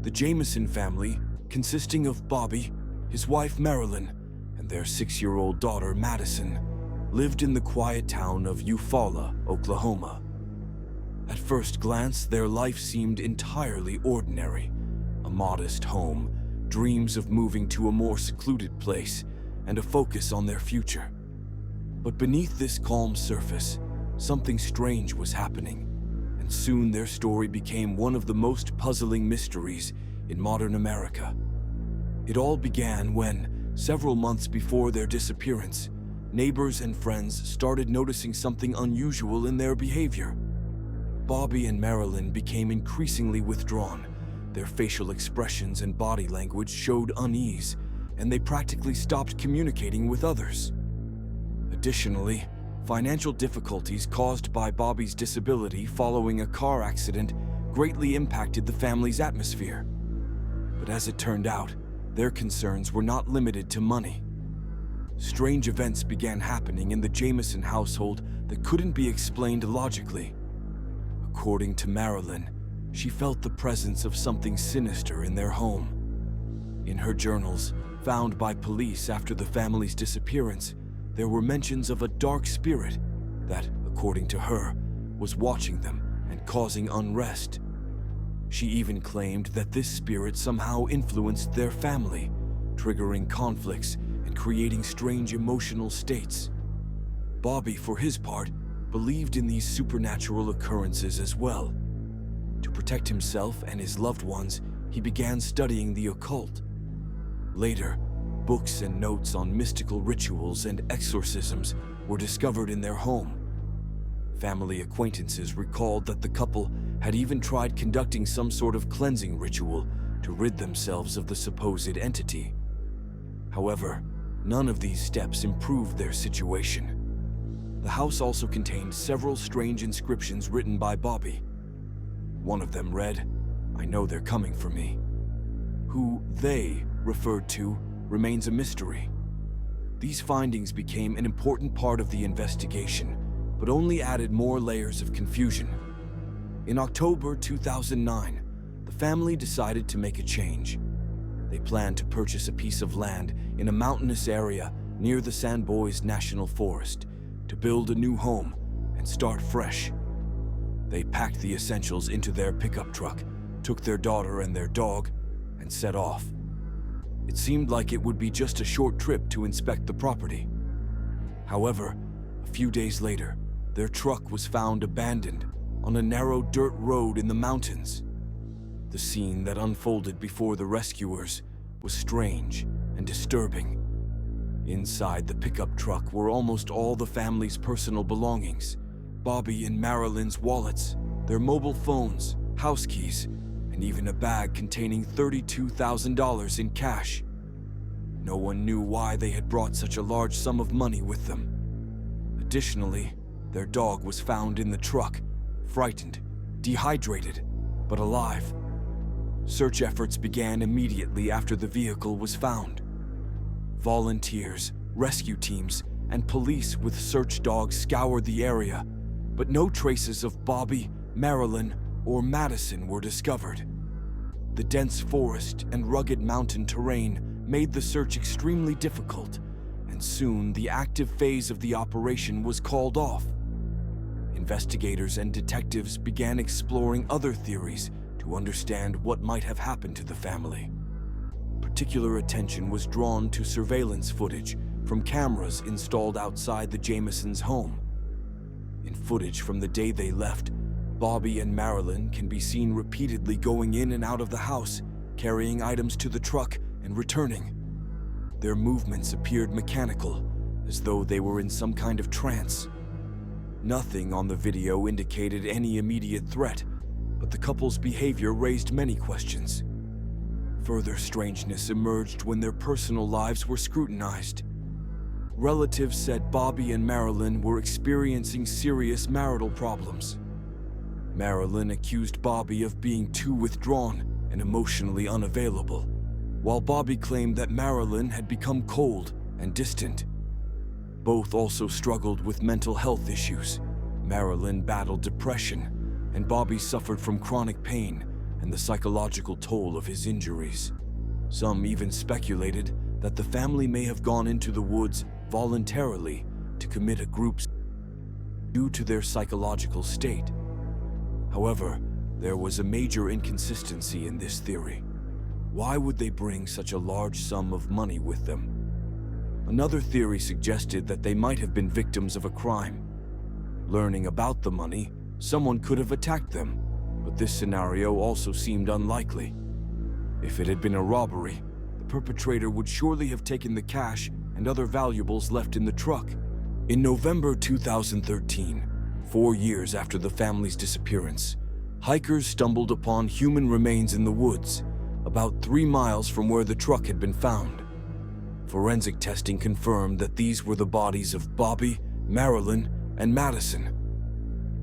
The Jamison family, consisting of Bobby, his wife Marilynn, and their 6-year-old daughter Madison, lived in the quiet town of Eufaula, Oklahoma. At first glance, their life seemed entirely ordinary. A modest home, dreams of moving to a more secluded place, and a focus on their future. But beneath this calm surface, something strange was happening, and soon their story became one of the most puzzling mysteries in modern America. It all began when, several months before their disappearance, neighbors and friends started noticing something unusual in their behavior. Bobby and Marilynn became increasingly withdrawn. Their facial expressions and body language showed unease, and they practically stopped communicating with others. Additionally, financial difficulties caused by Bobby's disability following a car accident greatly impacted the family's atmosphere. But as it turned out, their concerns were not limited to money. Strange events began happening in the Jamison household that couldn't be explained logically. According to Marilynn, she felt the presence of something sinister in their home. In her journals, found by police after the family's disappearance, there were mentions of a dark spirit that, according to her, was watching them and causing unrest. She even claimed that this spirit somehow influenced their family, triggering conflicts and creating strange emotional states. Bobby, for his part, believed in these supernatural occurrences as well. To protect himself and his loved ones, he began studying the occult. Later, books and notes on mystical rituals and exorcisms were discovered in their home. Family acquaintances recalled that the couple had even tried conducting some sort of cleansing ritual to rid themselves of the supposed entity. However, none of these steps improved their situation. The house also contained several strange inscriptions written by Bobby. One of them read, "I know they're coming for me." Who they referred to remains a mystery. These findings became an important part of the investigation, but only added more layers of confusion. In October 2009, the family decided to make a change. They planned to purchase a piece of land in a mountainous area near the Sandboys National Forest to build a new home and start fresh. They packed the essentials into their pickup truck, took their daughter and their dog, and set off. It seemed like it would be just a short trip to inspect the property. However, a few days later, their truck was found abandoned on a narrow dirt road in the mountains. The scene that unfolded before the rescuers was strange and disturbing. Inside the pickup truck were almost all the family's personal belongings: Bobby and Marilynn's wallets, their mobile phones, house keys, and even a bag containing $32,000 in cash. No one knew why they had brought such a large sum of money with them. Additionally, their dog was found in the truck, frightened, dehydrated, but alive. Search efforts began immediately after the vehicle was found. Volunteers, rescue teams, and police with search dogs scoured the area, but no traces of Bobby, Marilynn, or Madison were discovered. The dense forest and rugged mountain terrain made the search extremely difficult, and soon the active phase of the operation was called off. Investigators and detectives began exploring other theories to understand what might have happened to the family. Particular attention was drawn to surveillance footage from cameras installed outside the Jamisons' home. In footage from the day they left, Bobby and Marilynn can be seen repeatedly going in and out of the house, carrying items to the truck and returning. Their movements appeared mechanical, as though they were in some kind of trance. Nothing on the video indicated any immediate threat, but the couple's behavior raised many questions. Further strangeness emerged when their personal lives were scrutinized. Relatives said Bobby and Marilynn were experiencing serious marital problems. Marilynn accused Bobby of being too withdrawn and emotionally unavailable, while Bobby claimed that Marilynn had become cold and distant. Both also struggled with mental health issues. Marilynn battled depression, and Bobby suffered from chronic pain, and the psychological toll of his injuries. Some even speculated that the family may have gone into the woods voluntarily to commit a group due to their psychological state. However, there was a major inconsistency in this theory. Why would they bring such a large sum of money with them? Another theory suggested that they might have been victims of a crime. Learning about the money, someone could have attacked them, but this scenario also seemed unlikely. If it had been a robbery, the perpetrator would surely have taken the cash and other valuables left in the truck. In November 2013, 4 years after the family's disappearance, hikers stumbled upon human remains in the woods, about 3 miles from where the truck had been found. Forensic testing confirmed that these were the bodies of Bobby, Marilynn, and Madison.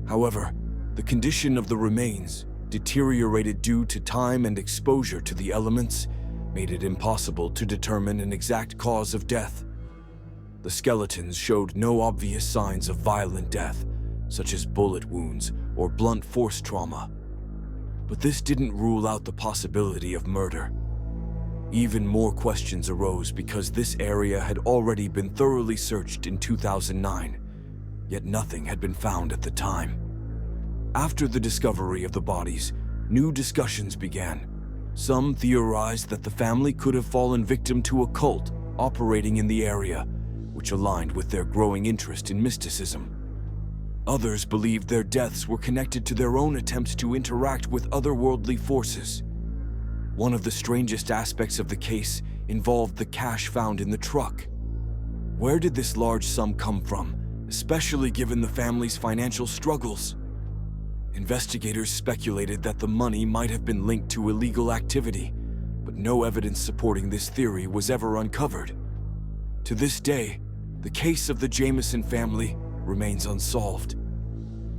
However, the condition of the remains, deteriorated due to time and exposure to the elements, made it impossible to determine an exact cause of death. The skeletons showed no obvious signs of violent death, such as bullet wounds or blunt force trauma. But this didn't rule out the possibility of murder. Even more questions arose because this area had already been thoroughly searched in 2009, yet nothing had been found at the time. After the discovery of the bodies, new discussions began. Some theorized that the family could have fallen victim to a cult operating in the area, which aligned with their growing interest in mysticism. Others believed their deaths were connected to their own attempts to interact with otherworldly forces. One of the strangest aspects of the case involved the cash found in the truck. Where did this large sum come from, especially given the family's financial struggles? Investigators speculated that the money might have been linked to illegal activity, but no evidence supporting this theory was ever uncovered. To this day, the case of the Jamison family remains unsolved.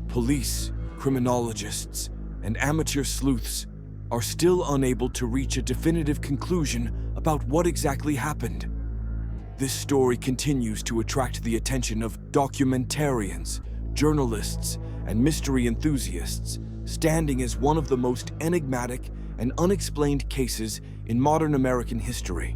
Police, criminologists, and amateur sleuths are still unable to reach a definitive conclusion about what exactly happened. This story continues to attract the attention of documentarians, journalists, and mystery enthusiasts, standing as one of the most enigmatic and unexplained cases in modern American history.